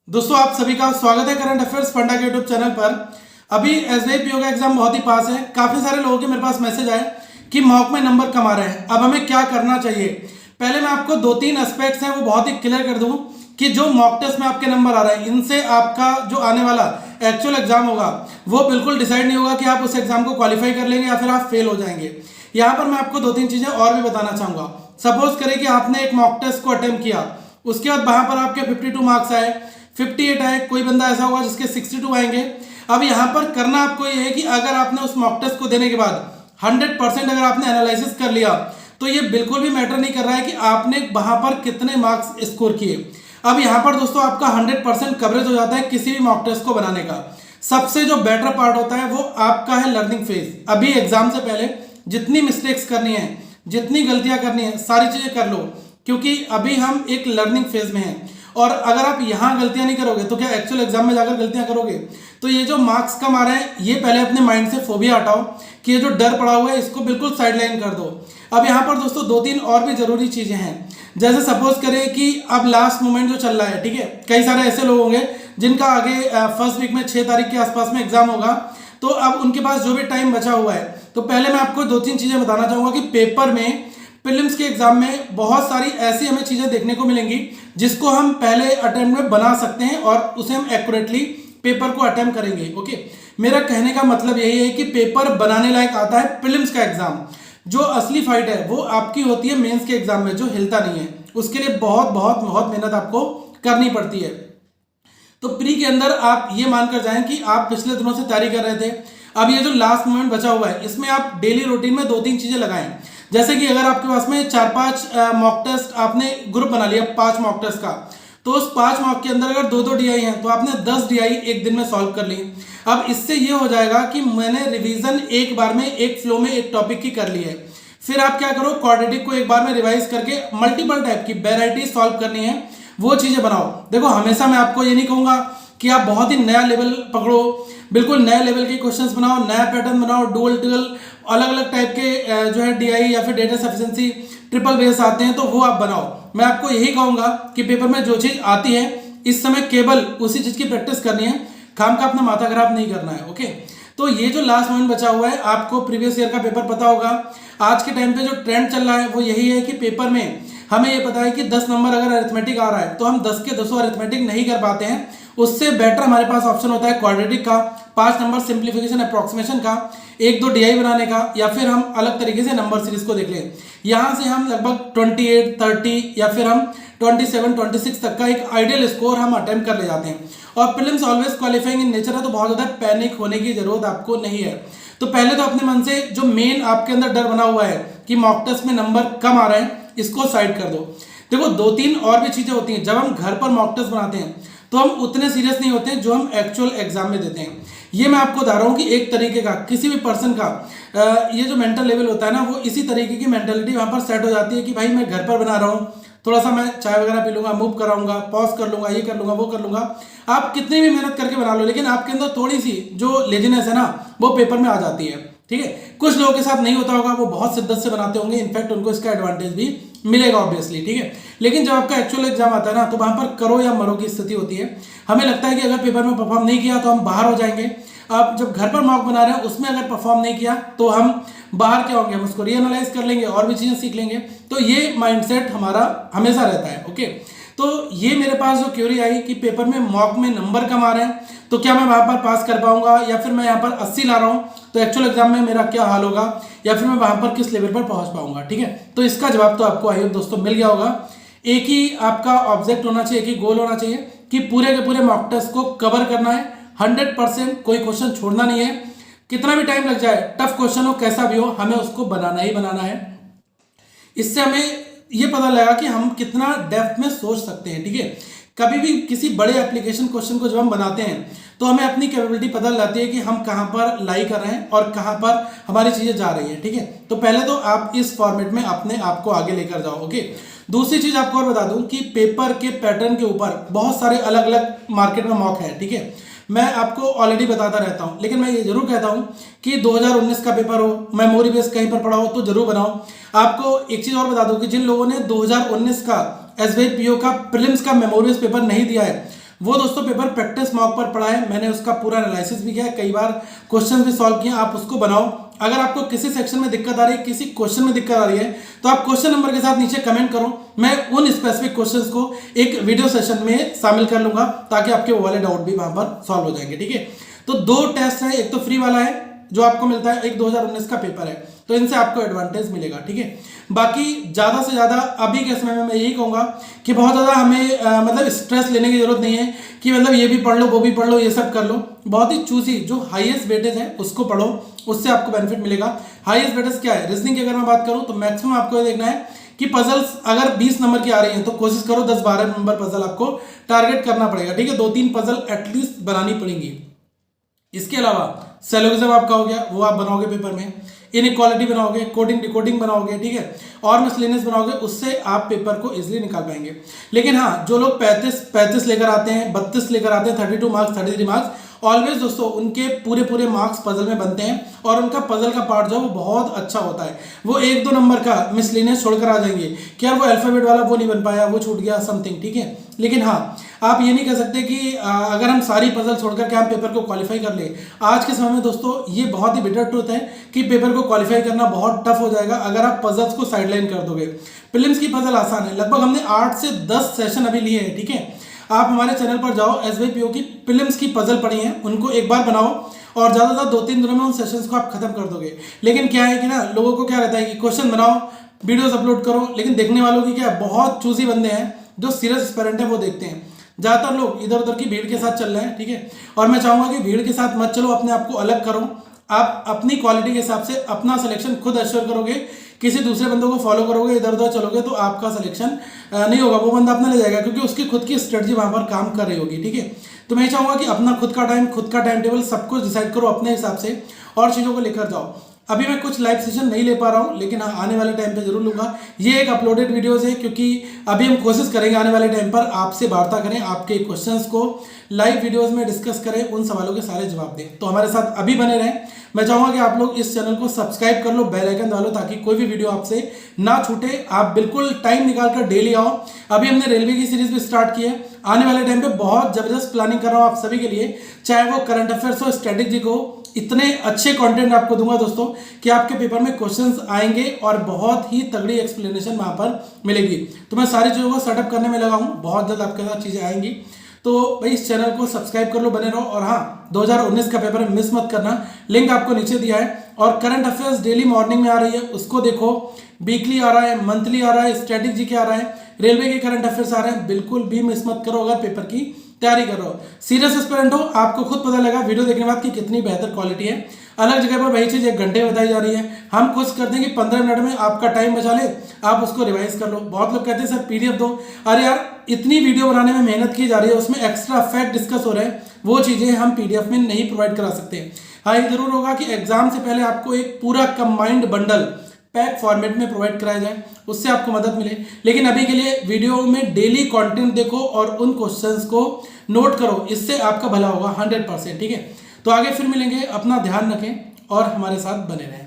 दोस्तों आप सभी का स्वागत है करंट अफेयर्स फंडा के यूट्यूब चैनल पर। अभी एसबीआई पीओ का एग्जाम बहुत ही पास है। काफी सारे लोगों के मेरे पास मैसेज आए कि मॉक में नंबर कम आ रहे हैं, अब हमें क्या करना चाहिए। पहले मैं आपको दो तीन एस्पेक्ट्स हैं वो बहुत ही क्लियर कर दूं कि जो मॉक टेस्ट में आपके नंबर आ रहे हैं इनसे आपका जो आने वाला एक्चुअल एग्जाम होगा वो बिल्कुल डिसाइड नहीं होगा कि आप उस एग्जाम को क्वालिफाई कर लेंगे या फिर आप फेल हो जाएंगे। यहाँ पर मैं आपको दो तीन चीजें और भी बताना चाहूंगा। सपोज करें कि आपने एक मॉक टेस्ट को अटेम्प्ट किया, उसके बाद वहां पर आपके 52 मार्क्स आए, 58 आए, कोई बंदा ऐसा होगा जिसके 62 आएंगे। अब यहाँ पर करना आपको ये है कि अगर आपने उस मॉक टेस्ट को देने के बाद 100% अगर आपने एनालिसिस कर लिया तो ये बिल्कुल भी मैटर नहीं कर रहा है कि आपने वहां पर कितने मार्क्स स्कोर किए। अब यहाँ पर दोस्तों आपका 100% कवरेज हो जाता है किसी भी मॉक टेस्ट को बनाने का। सबसे जो बेटर पार्ट होता है वो आपका है लर्निंग फेज। अभी एग्जाम से पहले जितनी मिस्टेक्स करनी है, जितनी गलतियां करनी है, सारी चीजें कर लो, क्योंकि अभी हम एक लर्निंग फेज में हैं। और अगर आप यहां गलतियां नहीं करोगे तो क्या एक्चुअल एग्जाम में जाकर गलतियां करोगे। तो ये जो मार्क्स कम आ रहे हैं ये पहले अपने माइंड से फोबिया हटाओ कि ये जो डर पड़ा हुआ है इसको बिल्कुल साइडलाइन कर दो। अब यहाँ पर दोस्तों दो तीन और भी जरूरी चीजें हैं। जैसे सपोज करें कि अब लास्ट मोमेंट जो चल रहा है, ठीक है, कई सारे ऐसे लोग होंगे जिनका आगे फर्स्ट वीक में 6 तारीख के आसपास में एग्जाम होगा, तो अब उनके पास जो भी टाइम बचा हुआ है, तो पहले मैं आपको दो तीन चीजें बताना चाहूंगा कि पेपर में, प्रीलिम्स के एग्जाम में बहुत सारी ऐसी हमें चीजें देखने को मिलेंगी जिसको हम पहले अटेम्प्ट में बना सकते हैं और उसे हम एक्यूरेटली पेपर को अटेम्प्ट करेंगे। ओके, मेरा कहने का मतलब यही है कि पेपर बनाने लायक आता है प्रीलिम्स का एग्जाम। जो असली फाइट है वो आपकी होती है मेंस के एग्जाम में, जो हिलता नहीं है। उसके लिए बहुत बहुत बहुत मेहनत आपको करनी पड़ती है। तो प्री के अंदर आप ये मानकर जाएं कि आप पिछले दिनों से तैयारी कर रहे थे, अब ये जो लास्ट मोमेंट बचा हुआ है इसमें आप डेली रूटीन में दो तीन चीजें लगाएं। जैसे कि अगर आपके पास में 4-5 मॉक टेस्ट, आपने ग्रुप बना लिया 5 मॉक टेस्ट का, तो उस 5 मॉक के अंदर अगर 2-2 डीआई हैं तो आपने 10 डीआई एक दिन में सॉल्व कर ली। अब इससे ये हो जाएगा कि मैंने रिवीजन एक बार में, एक फ्लो में, एक टॉपिक की कर ली है। फिर आप क्या करो, क्वाड्रेटिक को एक बार में रिवाइज करके मल्टीपल टाइप की वेराइटी सॉल्व करनी है, वो चीजें बनाओ। देखो हमेशा मैं आपको ये नहीं कहूंगा कि आप बहुत ही नया लेवल पकड़ो, बिल्कुल नए लेवल के क्वेश्चंस बनाओ, नया पैटर्न बनाओ, डुअल ट्रिपल अलग अलग टाइप के जो है डीआई या फिर डेटा सफिशिएंसी ट्रिपल बेस आते हैं तो वो आप बनाओ। मैं आपको यही कहूंगा कि पेपर में जो चीज आती है इस समय केवल उसी चीज की प्रैक्टिस करनी है, काम का अपना माथा खराब नहीं करना है। ओके, तो ये जो लास्ट मोमेंट बचा हुआ है, आपको प्रीवियस ईयर का पेपर पता होगा। आज के टाइम पे जो ट्रेंड चल रहा है वो यही है कि पेपर में हमें ये पता है कि 10 नंबर अगर अरिथमेटिक आ रहा है तो हम 10 के 10 अरिथमेटिक नहीं कर पाते हैं। उससे बेटर हमारे पास ऑप्शन होता है क्वाड्रेटिक का, 5 नंबर सिंप्लीफिकेशन अप्रोक्सीमेशन का, 1-2 डीआई बनाने का, या फिर हम अलग तरीके से नंबर सीरीज को देख लें। यहां से हम लगभग 28, 30 या फिर हम 27, 26 तक का एक आइडियल स्कोर हम अटेम्प्ट कर ले जाते हैं। और prelims always qualifying in nature है, तो बहुत ज्यादा पैनिक होने की जरूरत आपको नहीं है। तो पहले तो अपने मन से जो मेन आपके अंदर डर बना हुआ है कि मॉक टेस्ट में नंबर कम आ रहे हैं, इसको साइड कर दो। देखो दो तीन और भी चीजें होती हैं। जब हम घर पर मॉक टेस्ट बनाते हैं तो हम उतने सीरियस नहीं होते हैं जो हम एक्चुअल एग्जाम में देते हैं। ये मैं आपको बता रहा हूं कि एक तरीके का किसी भी पर्सन का ये जो मेंटल लेवल होता है ना, वो इसी तरीके की मेंटेलिटी वहां पर सेट हो जाती है कि भाई मैं घर पर बना रहा हूं, थोड़ा सा मैं चाय वगैरह पी लूंगा, मूव कराऊंगा, पॉज कर लूंगा, ये कर लूंगा, वो कर लूंगा। आप कितनी भी मेहनत करके बना लो, लेकिन आपके अंदर थोड़ी सी जो लेजीनेस है ना वो पेपर में आ जाती है। ठीक है, कुछ लोगों के साथ नहीं होता होगा, वो बहुत शिद्दत से बनाते होंगे, इनफैक्ट उनको इसका एडवांटेज भी मिलेगा ऑब्वियसली। ठीक है, लेकिन जब आपका एक्चुअल एग्जाम आता है ना तो वहां पर करो या मरो की स्थिति होती है। हमें लगता है कि अगर पेपर में परफॉर्म नहीं किया तो हम बाहर हो जाएंगे। आप जब घर पर मॉक बना रहे हैं उसमें अगर परफॉर्म नहीं किया तो हम बाहर क्या होंगे, हम उसको रीएनालाइज कर लेंगे और भी चीजें सीख लेंगे। तो ये माइंडसेट हमारा हमेशा रहता है। ओके, तो ये मेरे पास जो क्यूरी आई कि पेपर में मॉक में नंबर कम आ रहे हैं तो क्या मैं वहां पर पास कर पाऊंगा, या फिर मैं यहाँ पर 80 ला रहा हूं तो एक्चुअल एग्जाम में मेरा क्या हाल होगा, या फिर मैं वहां पर किस लेवल पर पहुंच पाऊंगा। ठीक है, तो इसका जवाब तो आपको आई होप दोस्तों मिल गया होगा। एक ही आपका ऑब्जेक्ट होना चाहिए, एक ही गोल होना चाहिए कि पूरे के पूरे मॉक टेस्ट को कवर करना है 100%, कोई क्वेश्चन छोड़ना नहीं है। कितना भी टाइम लग जाए, टफ क्वेश्चन हो कैसा भी हो, हमें उसको बनाना ही बनाना है। इससे हमें ये पता लगा कि हम कितना डेप्थ में सोच सकते हैं। ठीक है, कभी भी किसी बड़े एप्लीकेशन क्वेश्चन को जब हम बनाते हैं तो हमें अपनी कैपेबिलिटी पता लगती है कि हम कहां पर लाई कर रहे हैं और कहां पर हमारी चीजें जा रही हैं। ठीक है, तो पहले तो आप इस फॉर्मेट में अपने आप को आगे लेकर जाओ। ओके, दूसरी चीज आपको और बता दूं कि पेपर के पैटर्न के ऊपर बहुत सारे अलग अलग मार्केट में मॉक है। ठीक है, मैं आपको ऑलरेडी बताता रहता हूं, लेकिन मैं ये जरूर कहता हूं कि 2019 का पेपर हो, मेमोरी बेस कहीं पर पढ़ा हो तो जरूर बनाओ। आपको एक चीज और बता दूं कि जिन लोगों ने 2019 का एसबीआई पीओ का प्रीलिम्स का मेमोरी बेस पेपर नहीं दिया है वो दोस्तों पेपर प्रैक्टिस मॉक पर पढ़ा है, मैंने उसका पूरा एनालिसिस भी किया है, कई बार क्वेश्चन भी सॉल्व किए, आप उसको बनाओ। अगर आपको किसी सेक्शन में दिक्कत आ रही है, किसी क्वेश्चन में दिक्कत आ रही है, तो आप क्वेश्चन नंबर के साथ नीचे कमेंट करो, मैं उन स्पेसिफिक क्वेश्चंस को एक वीडियो सेशन में शामिल कर लूंगा ताकि आपके वो वाले डाउट भी वहां पर सॉल्व हो जाएंगे। ठीक है, तो 2 टेस्ट है, एक तो फ्री वाला है जो आपको मिलता है, एक 2019 का पेपर है, तो इनसे आपको एडवांटेज मिलेगा। ठीक है, बाकी ज़्यादा से ज़्यादा अभी के समय में मैं यही कहूँगा कि बहुत ज़्यादा हमें मतलब स्ट्रेस लेने की जरूरत नहीं है कि मतलब ये भी पढ़ लो वो भी पढ़ लो ये सब कर लो। बहुत ही चूजी जो हाईएस्ट वेटेज है उसको पढ़ो, उससे आपको बेनिफिट मिलेगा। हाईएस्ट वेटेज क्या है, रीजनिंग की अगर मैं बात करूँ तो मैक्सिमम आपको ये देखना है कि पजल्स अगर 20 नंबर की आ रही हैं तो कोशिश करो 10-12 नंबर पजल आपको टारगेट करना पड़ेगा। ठीक है, 2-3 पजल एटलीस्ट बनानी पड़ेंगी। इसके अलावा सेलोगिज्म आपका हो गया, वो आप बनाओगे पेपर में, इनइक्वालिटी बनाओगे, कोडिंग डिकोडिंग बनाओगे, ठीक है, और मिसलेनियस बनाओगे, उससे आप पेपर को इजीली निकाल पाएंगे। लेकिन हाँ, जो लोग 35 लेकर आते हैं, 32 लेकर आते हैं, 32 मार्क्स 33 मार्क्स, ऑलवेज दोस्तों उनके पूरे मार्क्स पजल में बनते हैं और उनका पजल का पार्ट जो है वो बहुत अच्छा होता है। वो 1-2 नंबर का मिसलेनियस छोड़कर आ जाएंगे कि यार वो अल्फाबेट वाला वो नहीं बन पाया, वो छूट गया समथिंग। ठीक है, लेकिन हाँ, आप ये नहीं कह सकते कि अगर हम सारी पजल छोड़कर के हम पेपर को क्वालिफाई कर ले। आज के समय में दोस्तों ये बहुत ही बिटर ट्रूथ है कि पेपर को क्वालिफाई करना बहुत टफ हो जाएगा अगर आप पजल्स को साइडलाइन कर दोगे। प्रीलिम्स की पजल आसान है, लगभग हमने 8 से 10 सेशन अभी लिए हैं। ठीक है, आप हमारे चैनल पर जाओ, SBIPO की प्रीलिम्स की पजल पड़ी है, उनको एक बार बनाओ और ज़्यादा से ज़्यादा 2-3 दिनों में उन सेशंस को आप खत्म कर दोगे। लेकिन क्या है कि ना, लोगों को क्या रहता है कि क्वेश्चन बनाओ, वीडियोस अपलोड करो, लेकिन देखने वालों की क्या बहुत चूजी बंदे हैं जो सीरियस एस्पिरेंट है वो देखते हैं। ज़्यादातर लोग इधर उधर की भीड़ के साथ चल रहे हैं। ठीक है, और मैं चाहूँगा कि भीड़ के साथ मत चलो, अपने आप को अलग करो। आप अपनी क्वालिटी के हिसाब से अपना सिलेक्शन खुद एश्योर करोगे, किसी दूसरे बंदों को फॉलो करोगे, इधर उधर चलोगे तो आपका सिलेक्शन नहीं होगा, वो बंदा अपना ले जाएगा क्योंकि उसकी खुद की स्ट्रेटजी वहां पर काम कर रही होगी। ठीक है, तो मैं चाहूंगा कि अपना खुद का टाइम, खुद का टाइम टेबल सब कुछ डिसाइड करो अपने हिसाब से और चीज़ों को लेकर जाओ। अभी मैं कुछ लाइव सेशन नहीं ले पा रहा हूँ, लेकिन हाँ, आने वाले टाइम पे जरूर लूंगा। ये एक अपलोडेड वीडियोस है क्योंकि अभी हम कोशिश करेंगे आने वाले टाइम पर आपसे वार्ता करें, आपके क्वेश्चंस को लाइव वीडियोस में डिस्कस करें, उन सवालों के सारे जवाब दें। तो हमारे साथ अभी बने रहें। मैं चाहूँगा कि आप लोग इस चैनल को सब्सक्राइब कर लो, बेल आइकन दबा लो ताकि कोई भी वीडियो आपसे ना छूटे। आप बिल्कुल टाइम निकाल कर डेली आओ। अभी हमने रेलवे की सीरीज भी स्टार्ट की है, आने वाले टाइम पे बहुत जबरदस्त प्लानिंग कर रहा हूँ आप सभी के लिए, चाहे वो करंट अफेयर्स हो, स्ट्रेटेजिक हो। इतने अच्छे कंटेंट आपको दूंगा दोस्तों कि आपके पेपर में क्वेश्चंस आएंगे और बहुत ही तगड़ी एक्सप्लेनेशन वहां पर मिलेगी। तो मैं सारी चीज़ों को सेटअप करने में लगा हूँ, बहुत जल्द आपके साथ चीज़ें आएंगी। तो भाई इस चैनल को सब्सक्राइब कर लो, बने रहो। और हाँ, 2019 का पेपर मिस मत करना, लिंक आपको नीचे दिया है। और करंट अफेयर्स डेली मॉर्निंग में आ रही है, उसको देखो। वीकली आ रहा है, मंथली आ रहा है, स्ट्रेटेजी के आ रहा है, रेलवे के करंट अफेयर्स आ रहे हैं, बिल्कुल भी मिस मत करो। अगर पेपर की तैयारी कर रहे हो, सीरियस एस्पिरेंट हो, आपको खुद पता लगा वीडियो देखने के बाद कि कितनी बेहतर क्वालिटी है। अलग जगह पर वही चीज़ 1 घंटे बताई जा रही है, हम कोशिश करते हैं कि 15 मिनट में आपका टाइम बचा ले, आप उसको रिवाइज कर लो। बहुत लोग कहते हैं सर PDF दो, अरे यार इतनी वीडियो बनाने में मेहनत की जा रही है, उसमें एक्स्ट्रा फैक्ट डिस्कस हो रहे हैं, वो चीज़ें हम PDF में नहीं प्रोवाइड करा सकते। हाँ, ये जरूर होगा कि एग्जाम से पहले आपको एक पूरा कंबाइंड बंडल पैक फॉर्मेट में प्रोवाइड कराया जाए, उससे आपको मदद मिले। लेकिन अभी के लिए वीडियो में डेली कंटेंट देखो और उन क्वेश्चंस को नोट करो, इससे आपका भला होगा 100%। ठीक है, तो आगे फिर मिलेंगे, अपना ध्यान रखें और हमारे साथ बने रहें।